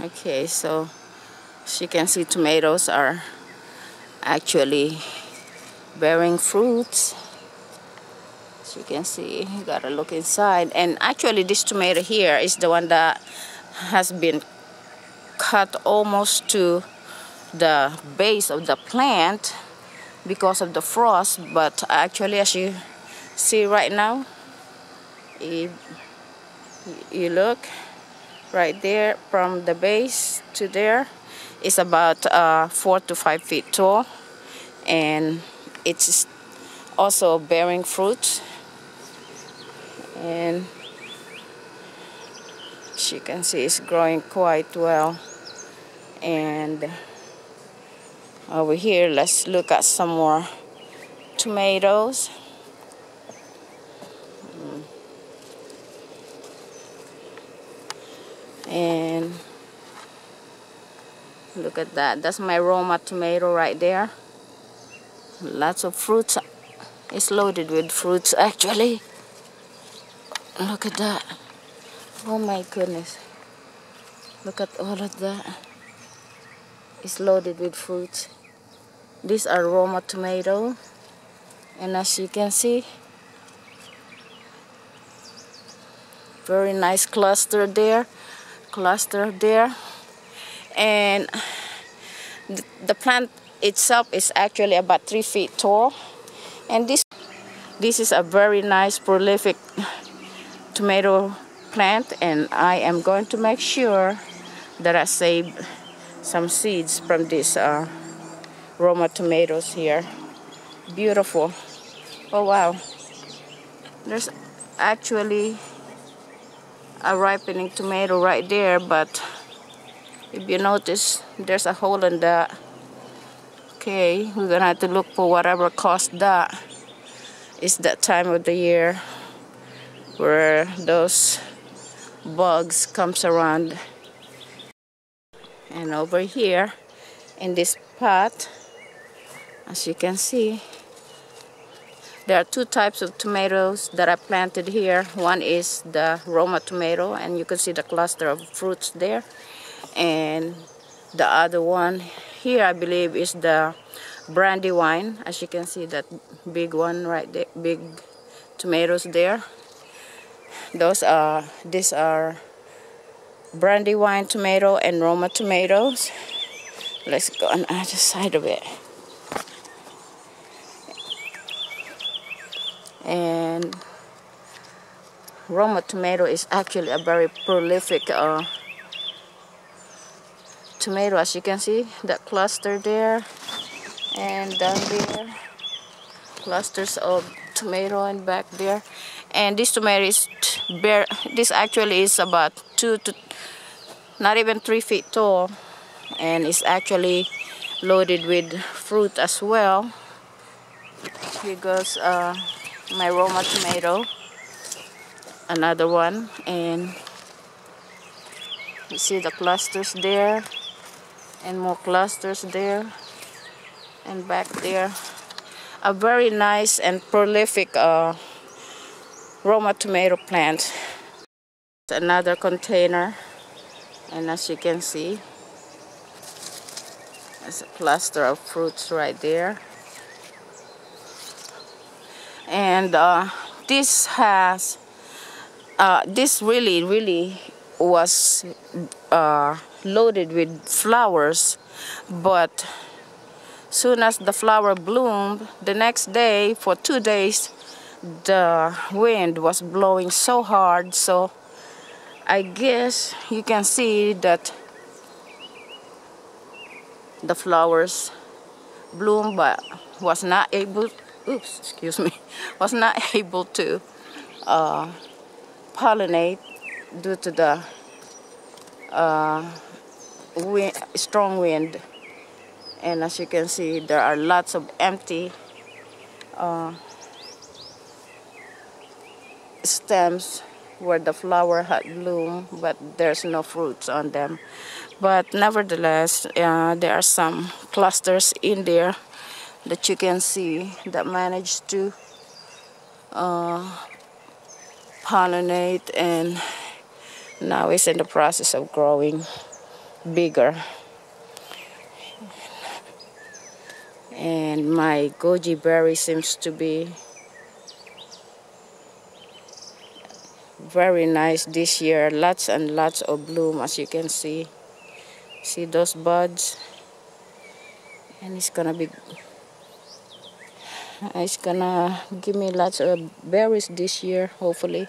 Okay, so as you can see, tomatoes are actually bearing fruits. As you can see, you gotta look inside. And actually this tomato here is the one that has been cut almost to the base of the plant because of the frost. But actually, as you see right now, you look right there from the base to there is about 4 to 5 feet tall, and it's also bearing fruit. And as you can see, it's growing quite well. And over here, let's look at some more tomatoes. And look at that. That's my Roma tomato right there. Lots of fruits. It's loaded with fruits actually. Look at that. Oh my goodness. Look at all of that. It's loaded with fruits. These are Roma tomato. And as you can see, very nice cluster there. And the plant itself is actually about 3 feet tall. And this is a very nice prolific tomato plant, and I am going to make sure that I save some seeds from these Roma tomatoes here. Beautiful. Oh wow. There's actually a ripening tomato right there, but if you notice, there's a hole in that. Okay, we're gonna have to look for whatever caused that. It's that time of the year where those bugs comes around. And over here in this pot, as you can see, there are two types of tomatoes that I planted here. One is the Roma tomato, and you can see the cluster of fruits there. And the other one here, I believe, is the Brandy wine. As you can see, that big one right there, big tomatoes there. These are Brandy wine tomato and Roma tomatoes. Let's go on the other side of it. And Roma tomato is actually a very prolific tomato. As you can see, that cluster there, and down there, clusters of tomato, and back there. And this tomato is this actually is about 2 to not even 3 feet tall, and it's actually loaded with fruit as well. Here goes my Roma tomato, another one, and you see the clusters there, and more clusters there, and back there. A very nice and prolific Roma tomato plant. Another container, and as you can see, there's a cluster of fruits right there. And this really was loaded with flowers, but soon as the flower bloomed, the next day, for 2 days, the wind was blowing so hard, so I guess you can see that the flowers bloomed but was not able was not able to pollinate due to the strong wind. And as you can see, there are lots of empty stems where the flower had bloomed, but there's no fruits on them. But nevertheless, there are some clusters in there that you can see that managed to pollinate, and now it's in the process of growing. bigger. And my goji berry seems to be very nice this year. Lots and lots of bloom, as you can see. See those buds? And it's gonna give me lots of berries this year, hopefully.